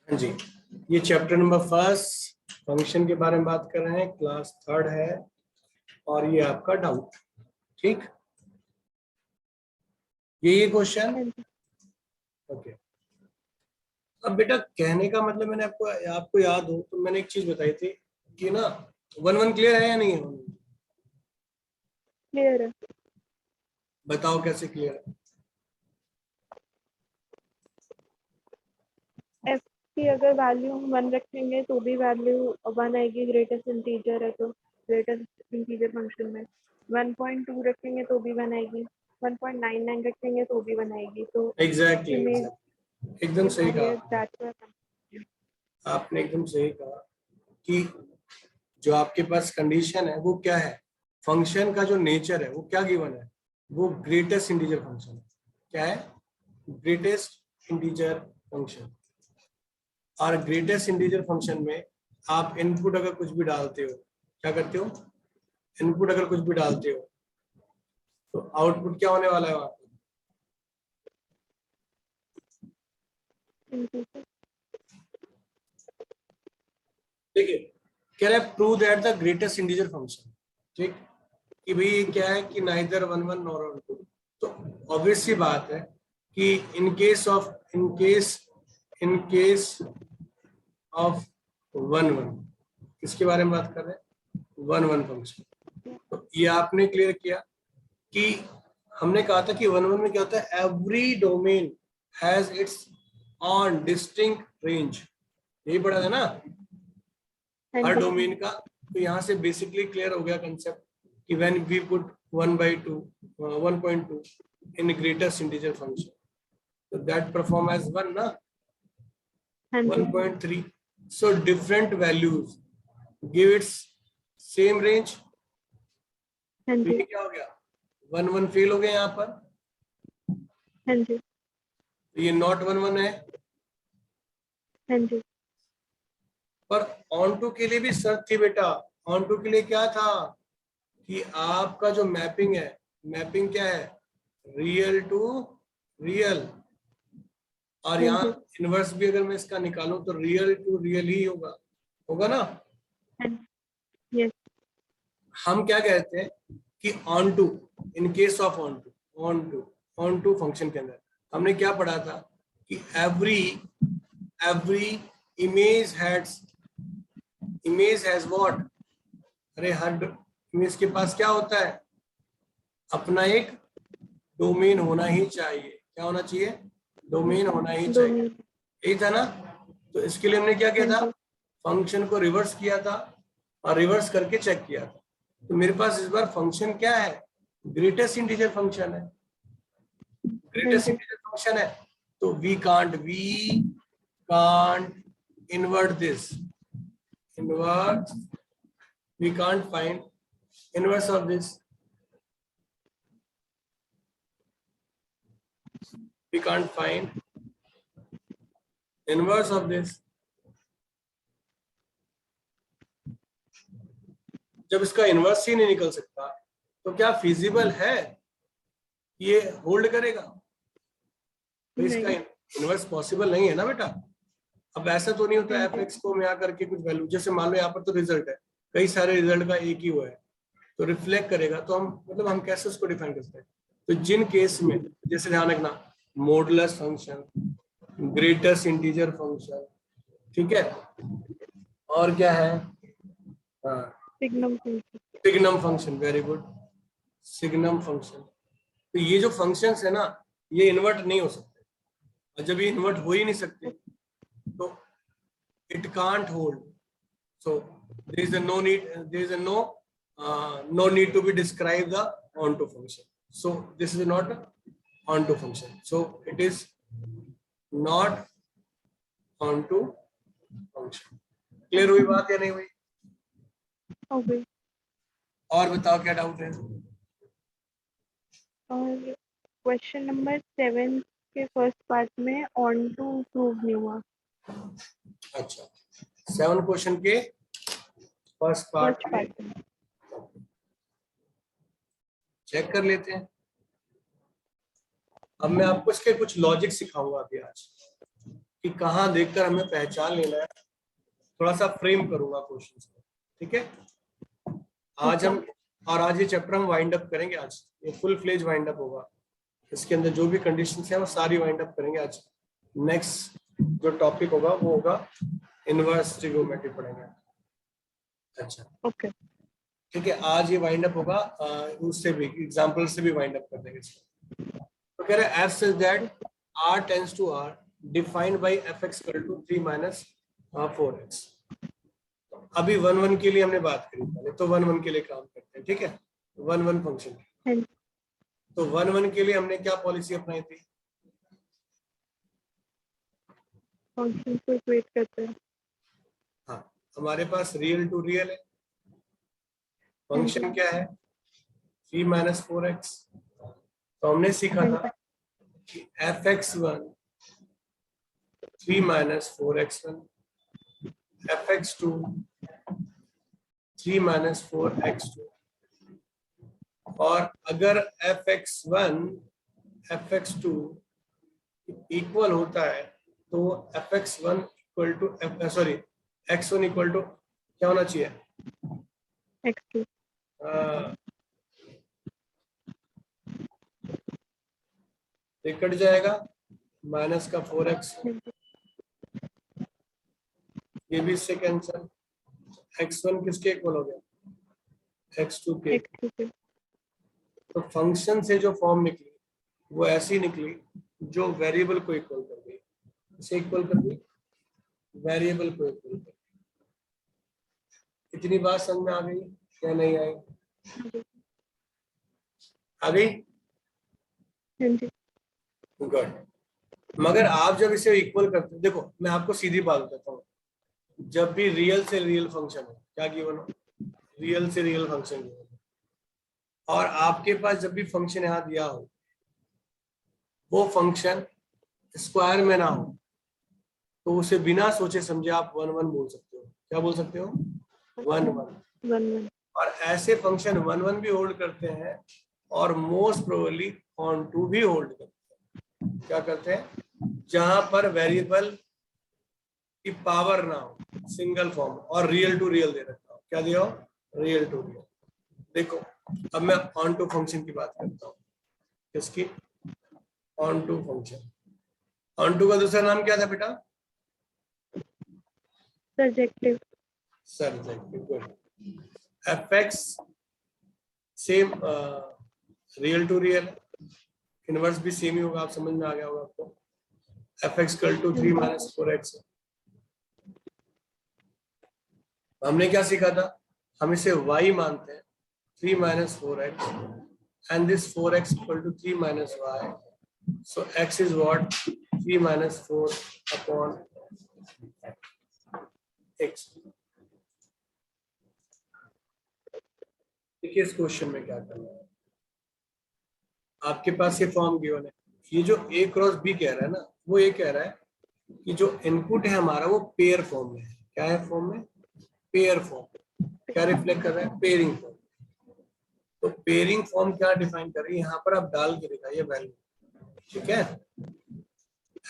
हाँ जी, ये chapter number first function के बारे में बात कर रहे हैं, क्लास थर्ड है और ये आपका डाउट। ठीक, ये क्वेश्चन। ओके, अब बेटा कहने का मतलब मैंने आपको याद हो तो मैंने एक चीज बताई थी कि ना 1-1 क्लियर है या नहीं है? क्लियर है। बताओ कैसे क्लियर है? एफ की अगर वैल्यू 1 रखेंगे तो भी वैल्यू 1 आएगी, ग्रेटेस्ट इंटीजर है तो ग्रेटेस्ट इंटीजर फंक्शन में 1.2 रखेंगे तो भी 1 आएगी, 1.99 रखेंगे तो भी 1 आएगी। तो एग्जैक्टली एकदम सही कहा आपने, एकदम सही कहा कि जो आपके पास कंडीशन है वो क्या है, फंक्शन का जो नेचर है वो क्या गिवन है, वो ग्रेटेस्ट इंटीजर फंक्शन है। क्या है? Greatest integer function. और ग्रेटेस्ट इंटीजर फंक्शन में आप इनपुट अगर कुछ भी डालते हो, क्या करते हो? इनपुट अगर कुछ भी डालते हो तो आउटपुट क्या होने वाला है वहां पर? देखिए, कह रहे prove that the greatest integer function. ठीक, कि भाई क्या है कि नाइदर 1-1 नॉर 1-2। तो ऑब्वियस सी बात है कि इन केस ऑफ 1-1, किसके बारे में बात कर रहे हैं? 1-1 फंक्शन। तो ये आपने क्लियर किया कि हमने कहा था कि 1-1 में क्या होता है, every domain has its on distinct range. यही पढ़ा था ना हर डोमेन का। तो यहाँ से बेसिकली क्लियर हो गया कंसेप्ट कि when we put 1/2 in greatest integer function तो दैट परफॉर्म एज 1 ना 1.3। so different values give its same range। तो ये क्या हो गया, 1-1 फेल हो गया यहाँ पर। तो ये नॉट 1-1 है। पर ऑन टू के लिए भी शर्त थी बेटा। ऑन टू के लिए क्या था कि आपका जो मैपिंग है, मैपिंग क्या है, रियल टू रियल। और यहाँ इनवर्स भी अगर मैं इसका निकालूं तो रियल टू रियल ही होगा ना। हम क्या कहते हैं कि onto, in case of onto function के अंदर हमने क्या पढ़ा था कि एवरी इमेज हैज व्हाट। अरे हर इमेज के पास क्या होता है, अपना एक डोमेन होना ही चाहिए। क्या होना चाहिए? डोमेन होना ही चाहिए। यही था ना। तो इसके लिए हमने क्या किया था, फंक्शन को रिवर्स किया था और रिवर्स करके चेक किया था। तो मेरे पास इस बार फंक्शन क्या है, ग्रेटेस्ट इंटीजर फंक्शन है। ग्रेटेस्ट इंटीजर फंक्शन है तो we can't invert this, we can't find inverse of this. We can't find inverse of this. जब इसका इनवर्स ही नहीं निकल सकता तो क्या फिजिबल है ये होल्ड करेगा? तो इसका इनवर्स पॉसिबल नहीं है ना बेटा। अब ऐसा तो नहीं होता एफ एक्स को मैं आकर के कुछ वैल्यू, जैसे मान लो यहाँ पर तो रिजल्ट है, कई सारे रिजल्ट का एक ही हुआ है तो रिफ्लेक्ट करेगा। तो हम मतलब हम कैसे उसको डिफाइन कर सकते हैं? तो जिन केस में, जैसे ध्यान रखना, modulus function, greatest integer function, ठीक है, और क्या है, signum function. Very good, signum function. तो ये जो फंक्शंस है ना, ये इन्वर्ट नहीं हो सकते। और जब ये इन्वर्ट हो ही नहीं सकते तो it can't hold. So there is no need to be describe the onto function. So this is not onto function. So it is not onto function. Clear हुई बात या नहीं हुई? Okay. और बताओ क्या डाउट है? और क्वेश्चन नंबर 7 के फर्स्ट पार्ट में ऑन टू प्रूव नहीं हुआ। अच्छा, 7 क्वेश्चन के फर्स्ट पार्ट में चेक कर लेते हैं। अब मैं आपको इसके कुछ लॉजिक सिखाऊंगा अभी आज कि कहाँ देखकर हमें पहचान लेना है, थोड़ा सा फ्रेम करूंगा क्वेश्चंस को, ठीक है। आज हम और आज ये चैप्टर हम वाइंड अप करेंगे, आज ये फुल फ्लेज वाइंड अप होगा, इसके अंदर जो भी कंडीशंस है वो सारी वाइंड अप करेंगे आज। नेक्स्ट जो टॉपिक होगा वो होगा इनवर्स ट्रिगोनोमेट्री पढ़ेंगे। अच्छा ओके ठीक है, आज ये वाइंड अप होगा, उससे भी एग्जांपल से भी वाइंड अप कर देंगे इसको। तो कह रहे हैं f such that r tends to r defined by fx equal to 3 minus 4x। अभी 1 1 के लिए हमने बात करी पहले, तो 1 1 के लिए काम करते हैं, ठीक है। 1 1 फंक्शन, तो 1 1 के लिए हमने क्या पॉलिसी अपनाई थी? फंक्शन को इक्वेट करते हैं। हाँ, हमारे पास रियल टू रियल है, फंक्शन क्या है 3 minus 4x। तो हमने सीखा था कि fx1 3 minus 4x1, fx2 3 minus 4x2, और अगर fx1 fx2 इक्वल होता है तो fx1 equal to x1 equal to क्या होना चाहिए? x2 कट जाएगा माइनस का 4x, ये भी इससे कैंसिल, x1 किसके इक्वल हो गया? x2 के। तो फंक्शन से जो फॉर्म निकली वो ऐसी निकली जो वेरिएबल को इक्वल कर गई, इसे इक्वल कर गई, वेरिएबल को इक्वल कर गई। इतनी बात समझ में आ गई क्या नहीं आई? आ गई? गुड। मगर आप जब इसे इक्वल करते हो, देखो मैं आपको सीधी बात बताता हूँ, जब भी रियल से रियल फंक्शन हो, क्या गिवन हो? रियल से रियल फंक्शन गिवन हो, और आपके पास जब भी फंक्शन यहाँ दिया हो वो फंक्शन स्क्वायर में ना हो, तो उसे बिना सोचे समझे आप 1 1 बोल सकते हो। क्या बोल सकते हो? 1 1। और ऐसे फंक्शन 1 1 भी होल्ड करते हैं और मोस्ट प्रोबेबली ऑन टू भी होल्ड करते हैं। क्या करते हैं? जहां पर वेरिएबल की पावर ना हो, सिंगल फॉर्म, और रियल टू रियल दे रखा हो। क्या दिया हो? Real to real. देखो अब मैं ऑन टू फंक्शन की बात करता हूँ। किसकी? Onto function. Onto का दूसरा नाम क्या था बेटा? Surjective. Good. fx same real to real, inverse भी सेम ही होगा, आप समझ में आ गया होगा आपको। fx equal to 3 minus 4x। हमने क्या सीखा था? हम इसे y मानते हैं, 3 minus 4x, and this 4x equal to 3 minus y. So x is what? 3 minus 4 upon x. देखिए इस क्वेश्चन में क्या करना है, आपके पास ये फॉर्म गिवन है, ये जो a क्रॉस b कह रहा है ना, वो ये कह रहा है कि जो इनपुट है हमारा वो पेयर फॉर्म में है। क्या है फॉर्म में? Pair form. क्या रिफ्लेक्ट कर रहा है? Pairing form. तो पेयरिंग फॉर्म क्या डिफाइन कर रही है यहाँ पर, आप डाल के दिखाइए वैल्यू, ठीक है।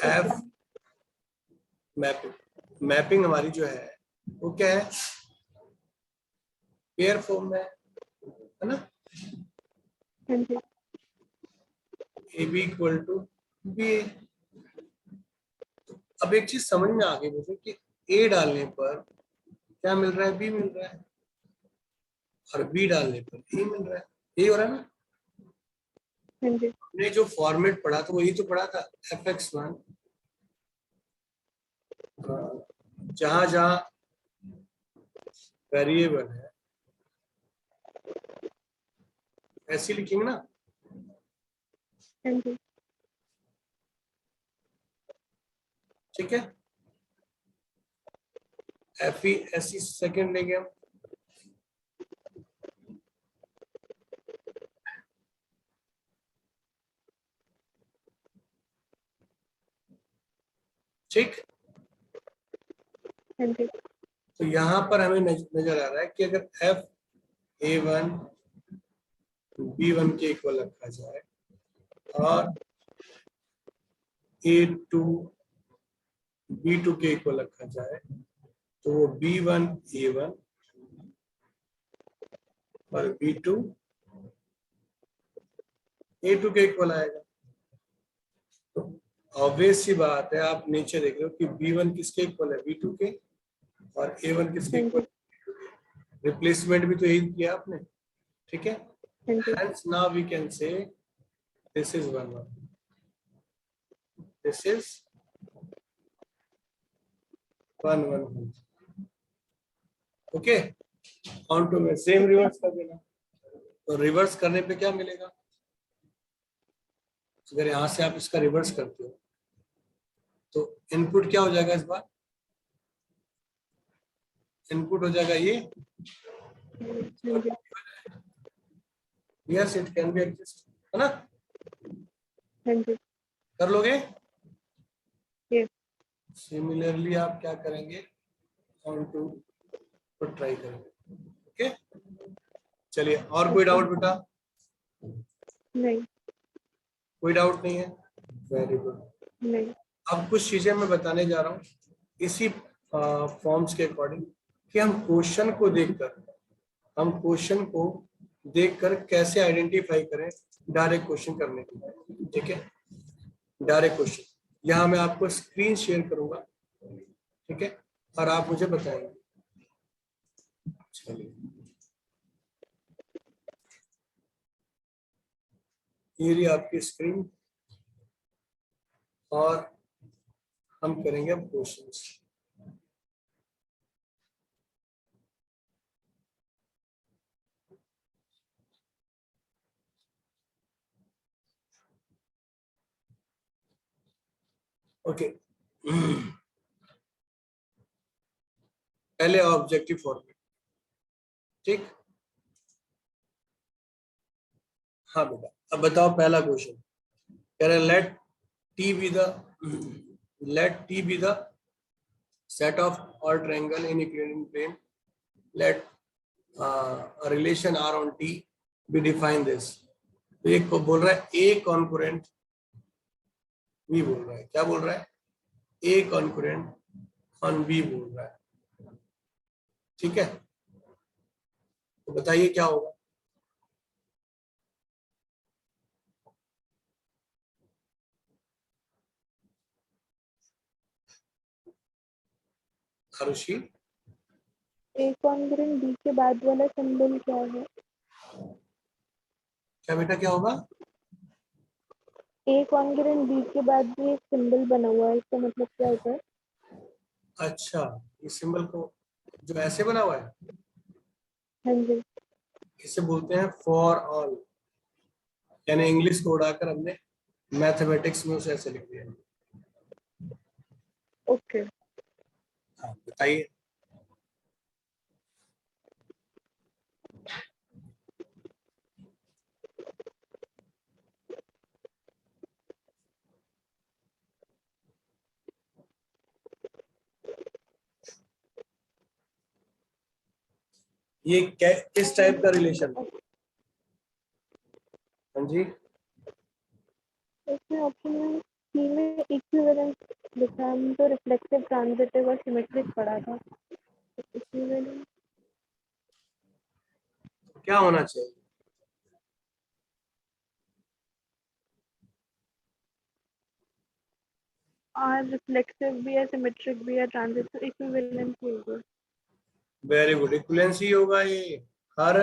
एफ मैपिंग, मैपिंग हमारी जो है वो क्या है? पेयर फॉर्म में है ना। A B equal to B. अब एक चीज समझ में आ गई मुझे कि ए डालने पर क्या मिल रहा है? बी मिल रहा है, और बी डालने पर ए मिल रहा है। ये हो रहा है ना। हमने जो फॉर्मेट पढ़ा था वही तो पढ़ा था, fx1 जहां जहां वेरिएबल है ऐसे लिखेंगे ना। ठीक है, एफ ई ऐसी सेकेंड लेंगे हम। ठीक, तो यहाँ पर हमें नजर आ रहा है कि अगर एफ A1 B1 के इक्वल रखा जाए और A2 B2 के इक्वल रखा जाए तो वो B1 A1 और B2 A2 के इक्वल आएगा। तो ऑब्वियस सी बात है, आप नीचे देख रहे हो कि B1 किसके इक्वल है, B2 के, और A1 किसके हाँ इक्वल। जी, रिप्लेसमेंट भी तो यही किया आपने, ठीक है। हाँ जी, Hence now we can say this is 1 1, this is 1 1। Okay, count two में सेम रिवर्स कर देना। तो रिवर्स करने पे क्या मिलेगा, अगर यहां से आप इसका रिवर्स करते हो तो इनपुट क्या हो जाएगा इस बार, इनपुट हो जाएगा ये। हाँ जी, yes it can be adjust, है ना, हाँ जी, कर लोगे। ये सिमिलरली आप क्या करेंगे, काउंट टू को ट्राई करेंगे। ओके, चलिए और कोई ओके, डाउट बेटा, नहीं, कोई डाउट नहीं है, वेरी गुड। नहीं, अब कुछ चीजें मैं बताने जा रहा हूँ इसी फॉर्म्स के अकॉर्डिंग, कि हम क्वेश्चन को देखकर, हम क्वेश्चन को देखकर कैसे आइडेंटिफाई करें डायरेक्ट क्वेश्चन करने के लिए, ठीक है। डायरेक्ट क्वेश्चन, यहाँ मैं आपको स्क्रीन शेयर करूंगा, ठीक है, और आप मुझे बताएंगे। चलिए, ये रही आपकी स्क्रीन, और हम करेंगे अब क्वेश्चंस। ओके, पहले ऑब्जेक्टिव फॉर्मेट, ठीक। हाँ बेटा, अब बताओ पहला क्वेश्चन कह रहे let T be the, let T be the set of all triangle in equilibrium plane, let a relation R on T be define this। तो ये को बोल रहा है A concurrent B बोल रहा है, क्या बोल रहा है, A concurrent on B बोल रहा है, ठीक है। तो बताइए क्या होगा, आरुषि। ए कॉन्ग्रुएंट बी के बाद वाला सिंबल क्या है? क्या बेटा क्या होगा, ए कॉन्ग्रुएंट बी के बाद भी एक सिंबल बना हुआ है, इसका मतलब क्या होता है? अच्छा, इस सिंबल को जो ऐसे बना हुआ है, हाँ जी, इसे बोलते हैं फॉर ऑल, यानी इंग्लिश को उड़ाकर हमने मैथमेटिक्स में उसे ऐसे लिख दिया। ओके। हाँ बताइए, ये किस टाइप का रिलेशन, हाँ जी, इसमें ऑप्शन में सी में इक्विवेलेंस लिखा है, हम तो रिफ्लेक्सिव ट्रांजिटिव और सिमेट्रिक पढ़ा था। इक्विवेलेंस क्या होना चाहिए, और रिफ्लेक्सिव भी है, सिमेट्रिक भी है, ट्रांजिटिव, इक्विवेलेंस ही होगा। वेरी गुड, इक्विवेलेंसी होगा ये। हर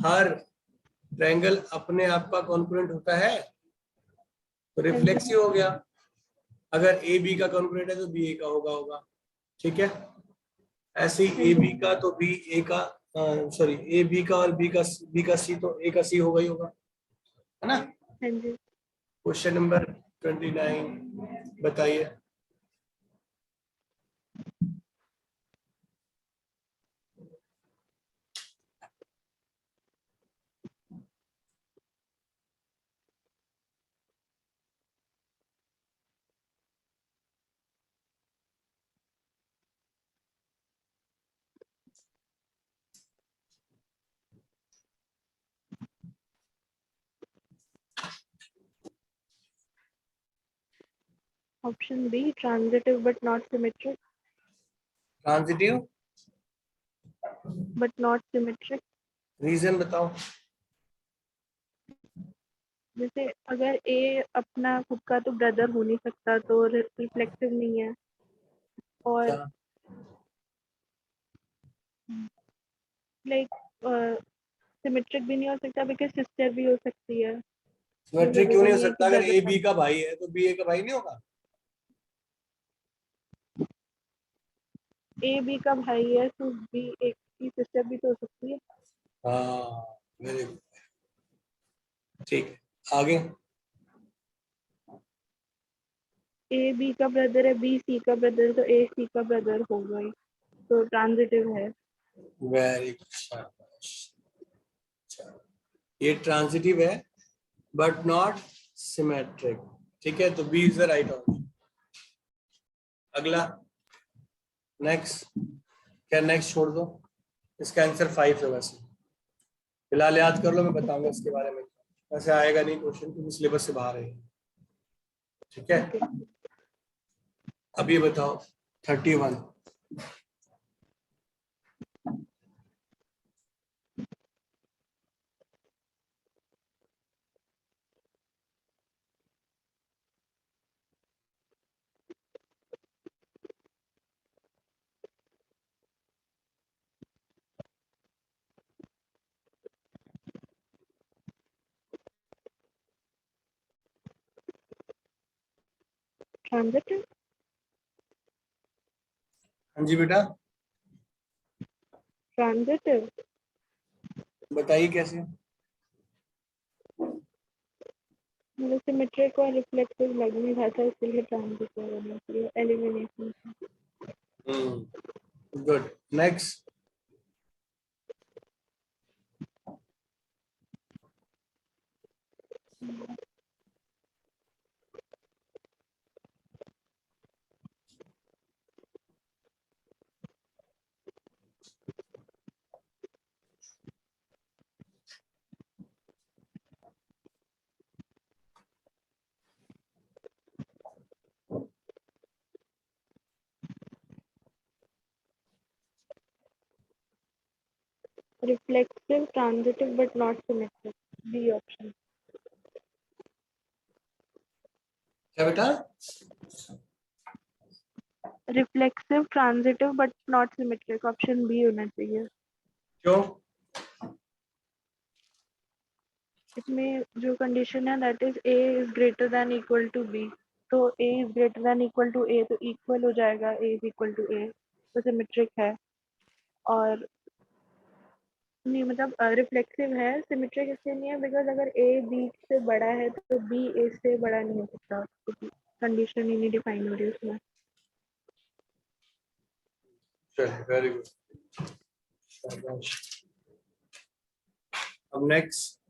हर ट्रायंगल अपने आप का कॉन्करेंट होता है, तो हाँ जी, रिफ्लेक्सिव हो गया। अगर ए बी का कॉन्करेंट है तो बी ए का होगा, ठीक है। ऐसे हाँ ही ए जी, बी का तो बी ए का, सॉरी ए बी का और बी का सी तो ए का सी होगा ही होगा, है ना। हाँ जी। क्वेश्चन नंबर 29 बताइए। Option B transitive but not symmetric. Transitive but not symmetric. Reason बताओ. जैसे अगर ए अपना खुद का तो ब्रदर हो नहीं सकता तो रिफ्लेक्टिव नहीं है. और क्या लाइक सिमेट्रिक भी नहीं हो सकता बिकॉज सिस्टर भी हो सकती है. ये सिमेट्रिक क्यों जरूरी नहीं हो नहीं है कि सकता? अगर ए ब्रदर. बी का भाई है तो बी ए का भाई नहीं होगा? ए बी का भाई है तो बी एक की सिस्टर भी तो हो सकती है. हाँ वेरी गुड. ठीक है आगे. ए बी का ब्रदर है, बी सी का ब्रदर, तो ए सी का ब्रदर होगा ही. तो ट्रांजिटिव है. वेरी गुड शाबाश. ये ट्रांजिटिव है बट नॉट सिमेट्रिक. ठीक है तो B is the right option. अगला नेक्स्ट. क्या नेक्स्ट छोड़ दो. इसका आंसर 5 है वैसे. फिलहाल याद कर लो, मैं बताऊंगा इसके बारे में. वैसे आएगा नहीं क्वेश्चन क्योंकि सिलेबस से बाहर है. ठीक है ओके. अब ये बताओ 31. ट्रांजिटिव. हाँ जी बेटा ट्रांजिटिव. बताइए कैसे. मुझे सिमेट्रिक और रिफ्लेक्टिव लग नहीं रहा था इसलिए ट्रांजिटिव होना चाहिए. Elimination. Good. Next. Reflective transitive but not symmetric. B option. क्या बेटा? Reflexive transitive but not symmetric. Option B होना चाहिए. क्यों? इसमें जो कंडीशन है that is A is greater than equal to B. तो A is greater than equal to A तो इक्वल हो जाएगा. A is equal to A तो सिमेट्रिक है. और नहीं मतलब रिफ्लेक्सिव है. सिमेट्रिक इसलिए नहीं है बिकॉज अगर ए बी से बड़ा है तो बी ए से बड़ा नहीं हो सकता. कंडीशन ही नहीं डिफाइन हो रही उसमें. चलिए वेरी गुड. अब नेक्स्ट.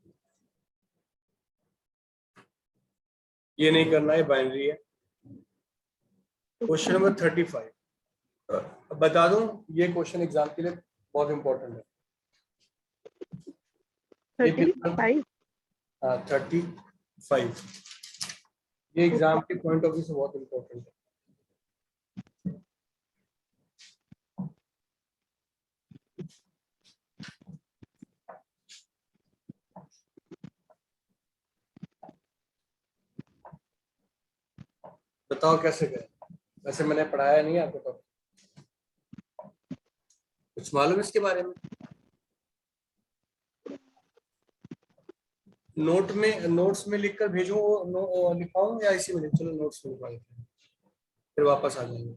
ये नहीं करना है, बाइनरी है. Question number 35. बता दूं ये क्वेश्चन एग्जाम के लिए बहुत इंपॉर्टेंट है. ये 35. हाँ 35. ये एग्जाम के पॉइंट ऑफ व्यू से बहुत इंपॉर्टेंट है. बताओ कैसे गए. वैसे मैंने पढ़ाया नहीं आपको तो कुछ मालूम है इसके बारे में. नोट्स में लिखकर भेजूं लिखवाऊं या इसी में चलो नोट्स में लिखवा देते हैं फिर वापस आ जाएंगे.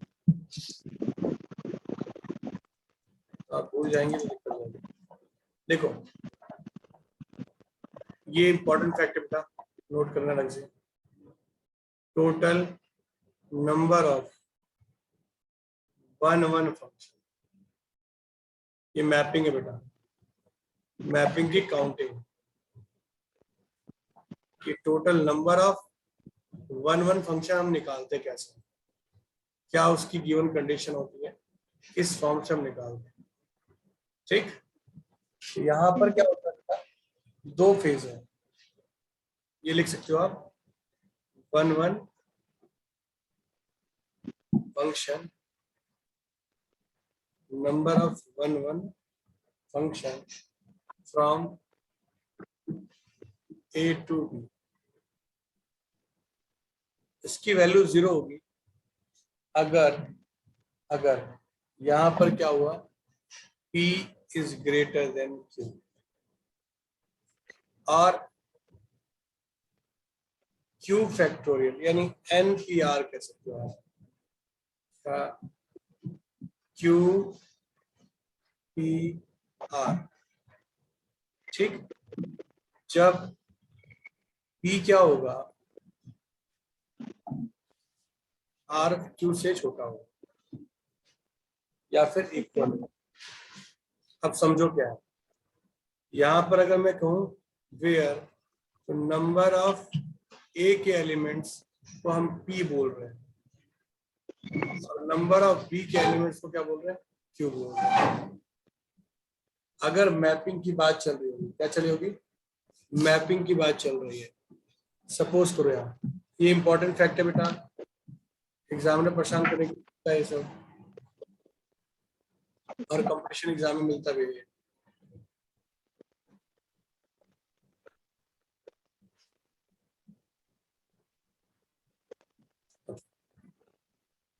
आप भूल जाएंगे तो दिक्कत होगी. देखो ये इंपॉर्टेंट फैक्ट बेटा नोट करना लग से. Total number of one function. ये मैपिंग है बेटा. मैपिंग की काउंटिंग. कि total number of one function हम निकालते कैसे. क्या उसकी गिवन कंडीशन होती है, किस फॉर्म से हम निकालते हैं. ठीक. यहाँ पर क्या होता है, दो फेज है. ये लिख सकते हो आप 1 function, number of one function from a to b, इसकी वैल्यू 0 होगी अगर यहां पर क्या हुआ, p is greater than q, और q फैक्टोरियल यानी npr कह सकते हो आप, q p r, ठीक। जब p क्या होगा, r q से छोटा होगा या फिर इक्वल। अब समझो क्या है, यहां पर अगर मैं कहूं वेयर, तो नंबर ऑफ ए के एलिमेंट्स को हम p बोल रहे हैं और नंबर ऑफ b के एलिमेंट्स को क्या बोल रहे हैं, q बोल रहे हैं। अगर मैपिंग की बात चल रही होगी, क्या चली होगी, मैपिंग की बात चल रही है। सपोज करो यार, ये इंपॉर्टेंट फैक्ट है बेटा, एग्जाम में परेशान करने की है सब, और कंपटीशन एग्जाम में मिलता भी है।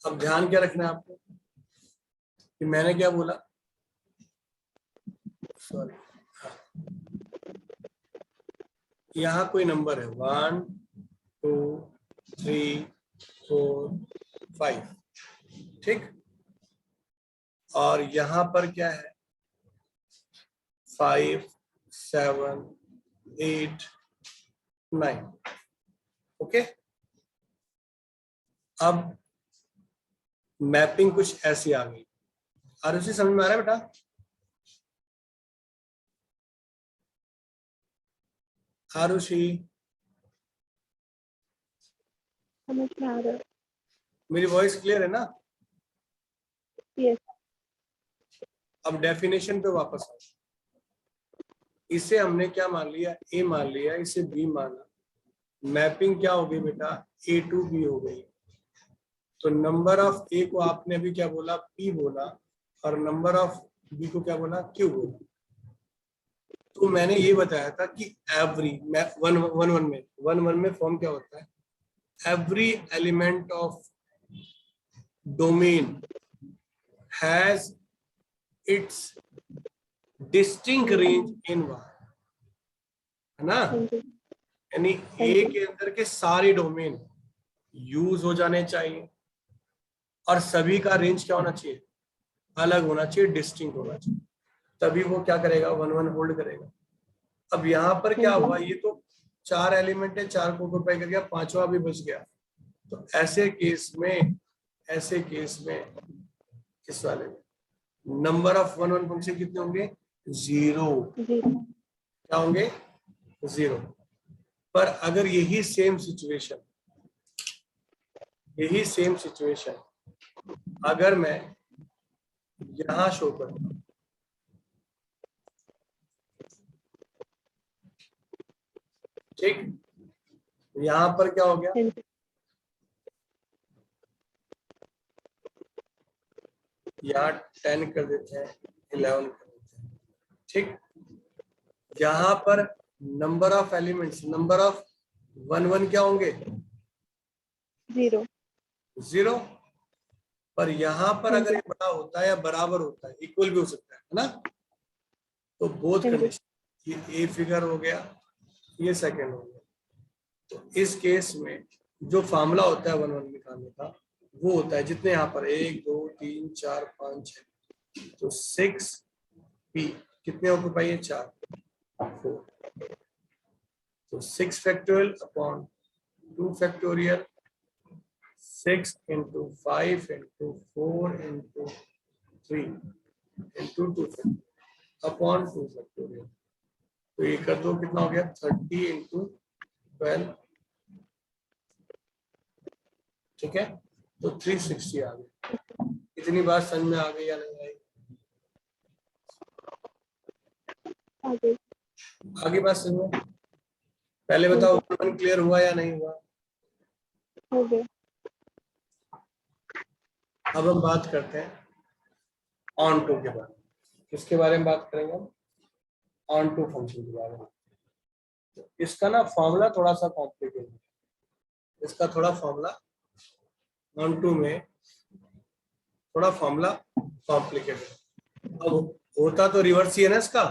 अब ध्यान क्या रखना है आपको कि मैंने क्या बोला, सॉरी, यहाँ कोई नंबर है 1 2 3 4 5, ठीक, और यहाँ पर क्या है 5 7 8 9, ओके। अब मैपिंग कुछ ऐसी आ गई, आरुषि समझ में आ रहा है बेटा, आरुषि समझ में आ रहा है। मेरी वॉइस क्लियर है ना। यस। अब डेफिनेशन पे वापस आओ, इसे हमने क्या मान लिया, ए मान लिया, इसे बी माना, मैपिंग क्या हो गई बेटा, ए टू बी हो गई। तो नंबर ऑफ ए को आपने अभी क्या बोला, पी बोला, और नंबर ऑफ बी को क्या बोला, क्यू बोला। तो मैंने ये बताया था कि एवरी वन में फॉर्म क्या होता है, every element of domain has its distinct range in one, है ना। यानी ए के अंदर के सारे डोमेन यूज हो जाने चाहिए और सभी का रेंज क्या होना चाहिए, अलग होना चाहिए, डिस्टिंक्ट होना चाहिए, तभी वो क्या करेगा, 1 होल्ड करेगा। अब यहाँ पर क्या हुआ, ये तो 4 एलिमेंट है, 4 को ऑक्यूपाई कर गया, 5वां भी बच गया। तो ऐसे केस में इस वाले में नंबर ऑफ 1 फंक्शन कितने होंगे, 0। क्या होंगे, 0। पर अगर यही सेम सिचुएशन अगर मैं यहां शो करूं, ठीक, यहां पर क्या हो गया, यहाँ 10 कर देते हैं, 11 कर देते हैं, ठीक। यहाँ पर number of elements, number of 1 क्या होंगे, 0। पर यहाँ पर अगर ये बड़ा होता है या बराबर होता है, इक्वल भी हो सकता है ना, तो बोथ कंडीशन, ये ए फिगर हो गया, ये सेकंड हो गया। तो इस केस में जो फार्मूला होता है 1 निकालने का, वो होता है जितने यहाँ पर 1 2 3 4 5 6, तो 6p कितने ऑक्यूपाई है, 4 4, तो 6 factorial upon 2 factorial, 6 into 5 into 4 into 3 into 2 factorial upon 2 factorial. तो ये कर दो, कितना हो गया, 30 into 12, ठीक है। तो 360 आ गया। इतनी बात समझ में आ गई या नहीं आई, आगे बात समझ में, पहले बताओ 1 क्लियर हुआ या नहीं हुआ, हो गया। अब हम बात करते हैं ऑन टू के बारे में। किसके बारे में बात करेंगे हम? ऑन टू फंक्शन के बारे में। तो इसका ना फॉर्मूला थोड़ा सा कॉम्प्लिकेटेड है, इसका थोड़ा फॉर्मूला ऑन टू में थोड़ा फॉर्मूला कॉम्प्लिकेटेड है। अब होता तो रिवर्स ही है ना इसका।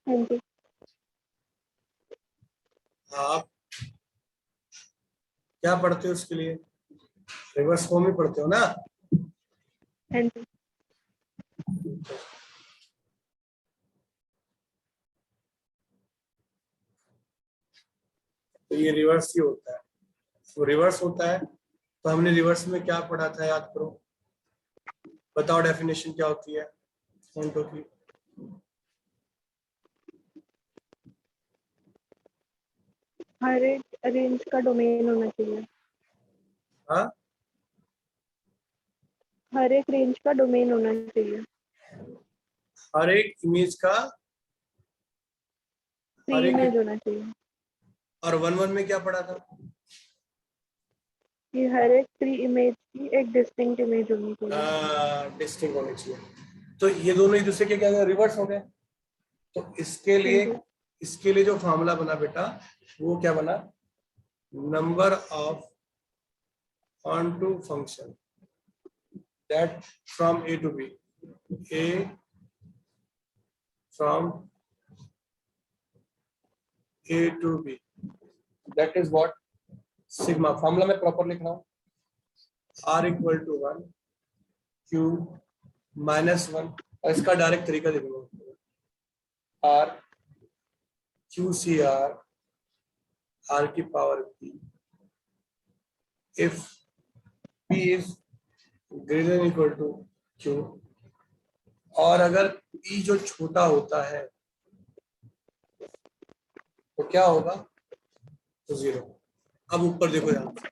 हाँ जी। आप क्या पढ़ते हो उसके लिए? रिवर्स फॉर्म ही पढ़ते हो ना? हाँ जी। तो ये रिवर्स ही होता है। तो रिवर्स होता है तो हमने रिवर्स में क्या पढ़ा था, याद करो, बताओ डेफिनेशन क्या होती है ऑन टू की? हर एक रेंज का डोमेन होना चाहिए। हाँ, हर एक रेंज का डोमेन होना चाहिए। हर एक इमेज का, प्री हर इमेज एक, होना चाहिए और वन वन में क्या पढ़ा था? कि हर एक प्री इमेज की एक डिस्टिंक्ट इमेज होनी चाहिए। डिस्टिंक्ट होनी चाहिए। तो ये दोनों एक दूसरे के क्या रिवर्स हो गए। तो हाँ जी। इसके लिए जो फॉर्मूला बना बेटा वो क्या बना? Number of onto function that from A to B, A from A to B, that is what sigma. Formula में प्रॉपर लिख रहा हूं, r equal to 1 q minus 1, और इसका डायरेक्ट तरीका दे दूंगा, r q सी r की power p if p is greater than equal to q, और अगर p जो छोटा होता है तो क्या होगा? तो 0। अब ऊपर देखो ध्यान से,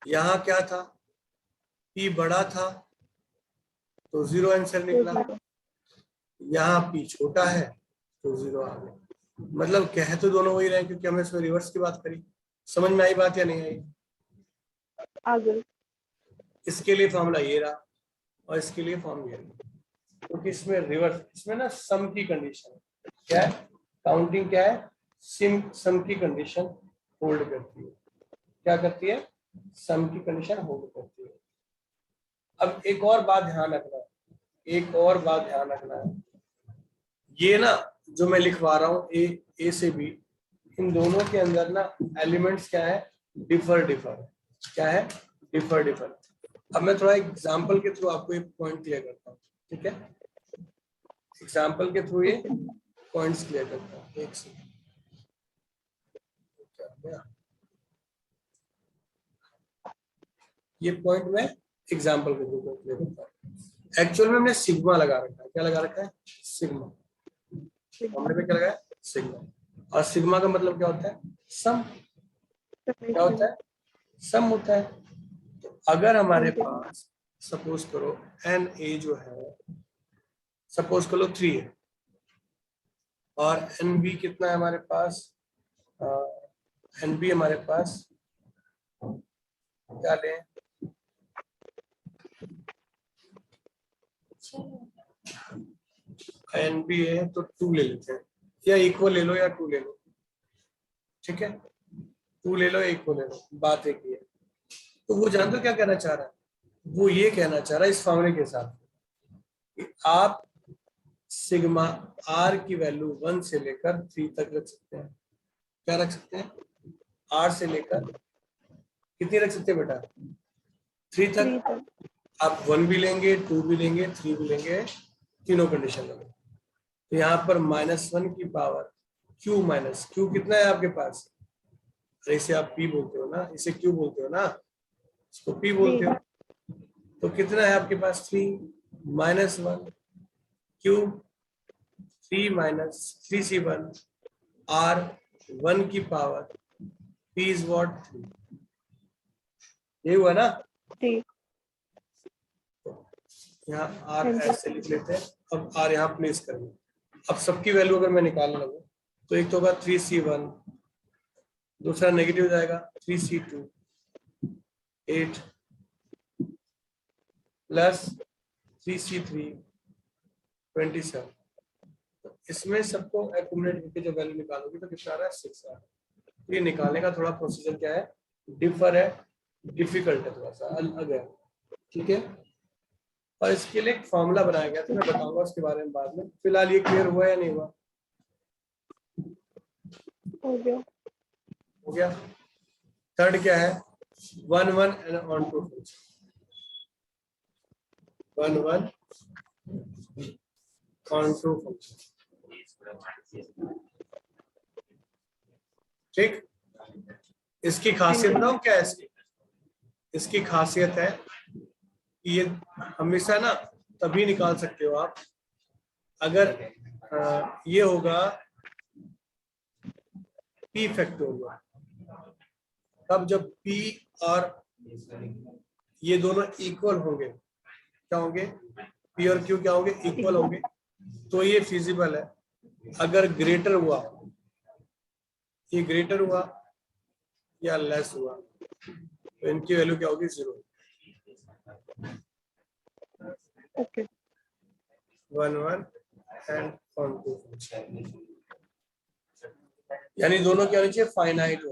यहाँ क्या था? p बड़ा था तो 0 आंसर निकला, यहाँ p छोटा है तो 0 आ गया। मतलब कह तो दोनों वही रहे क्योंकि हमने इसमें रिवर्स की बात करी। समझ में आई बात या नहीं आई? आगे इसके लिए फॉर्मूला ये रहा और इसके लिए फॉर्म ये रहा, क्योंकि इसमें रिवर्स, इसमें ना सम की कंडीशन क्या है, काउंटिंग क्या है, सम की कंडीशन होल्ड करती है। क्या करती है? सम की कंडीशन होल्ड करती है। अब एक और बात ध्यान रखना है, एक और बात ध्यान रखना है, ये ना जो मैं लिखवा रहा हूँ ए से बी, इन दोनों के अंदर ना एलिमेंट्स क्या है? डिफर क्या है? डिफर। अब मैं थोड़ा एग्जांपल के थ्रू आपको एक पॉइंट क्लियर करता हूँ, ठीक है? एग्जांपल के थ्रू ये पॉइंट्स क्लियर करता हूँ। एक सेकंड, ये पॉइंट मैं एग्जांपल के थ्रू क्लियर करता हूँ। एक्चुअल में हमने सिग्मा लगा रखा है। क्या लगा रखा है? सिग्मा। हमने पे क्या लगाया? सिग्मा। और सिग्मा का मतलब क्या होता है? सम। क्या होता है? सम होता है। तो अगर हमारे पास सपोज करो एन ए जो है, सपोज करो 3 है, और एन बी कितना है हमारे पास? एन बी हमारे पास क्या लें? एन बी है तो 2 ले लेते हैं, या इक्वल ले लो या 2 ले लो, ठीक है? 2 ले लो या इक्वल ले लो, बात एक ही है। तो वो जान दो क्या कहना चाह रहा है? वो ये कहना चाह रहा है इस फॉर्मूले के साथ कि आप सिग्मा आर की वैल्यू 1 से लेकर 3 तक रख सकते हैं। क्या रख सकते हैं? आर से लेकर कितनी रख सकते हैं बेटा? 3 तक। आप 1 भी लेंगे, 2 भी लेंगे, 3 भी लेंगे, तीनों कंडीशन लेंगे। तो यहाँ पर -1 की पावर q माइनस क्यू कितना है आपके पास? इसे आप p बोलते हो ना, इसे q बोलते हो ना, इसको p बोलते हो। तो कितना है आपके पास? 3 -1 q 3 माइनस 3c1 r 1 की पावर p इज व्हाट? 3। ये हुआ ना? यहाँ r ऐसे लिख लेते हैं। अब r यहाँ प्लेस करेंगे। अब सबकी वैल्यू अगर मैं निकालने लगूं तो एक तो होगा 3c1, दूसरा नेगेटिव जाएगा 3c2 8, प्लस 3C3 27। तो इसमें सबको एक्यूमुलेट करके जो वैल्यू निकालोगे तो कितना आ रहा है 6 आ रहा है। ये निकालने का थोड़ा प्रोसीजर क्या है, डिफर है, डिफिकल्ट है, थोड़ा सा अलग है, ठीक है। और इसके लिए एक फॉर्मूला बनाया गया तो मैं बताऊंगा उसके बारे में बाद में। फिलहाल ये क्लियर हुआ या नहीं हुआ? हो गया। हो गया। थर्ड क्या है, 1 1 and onto function, 1 1 onto function, ठीक। इसकी खासियत बताऊं क्या है इसकी? इसकी खासियत है कि ये हमेशा ना तभी निकाल सकते हो आप अगर ये होगा P फैक्टोरियल, तब जब P और ये दोनों इक्वल होंगे, क्या होंगे, P और Q क्या होंगे, इक्वल होंगे, तो ये फिजिबल है। अगर ग्रेटर हुआ, ये ग्रेटर हुआ या लेस हुआ तो इनकी वैल्यू क्या होगी, 0। Okay 1 1 and onto function, यानी दोनों क्या होनी चाहिए, फाइनाइट।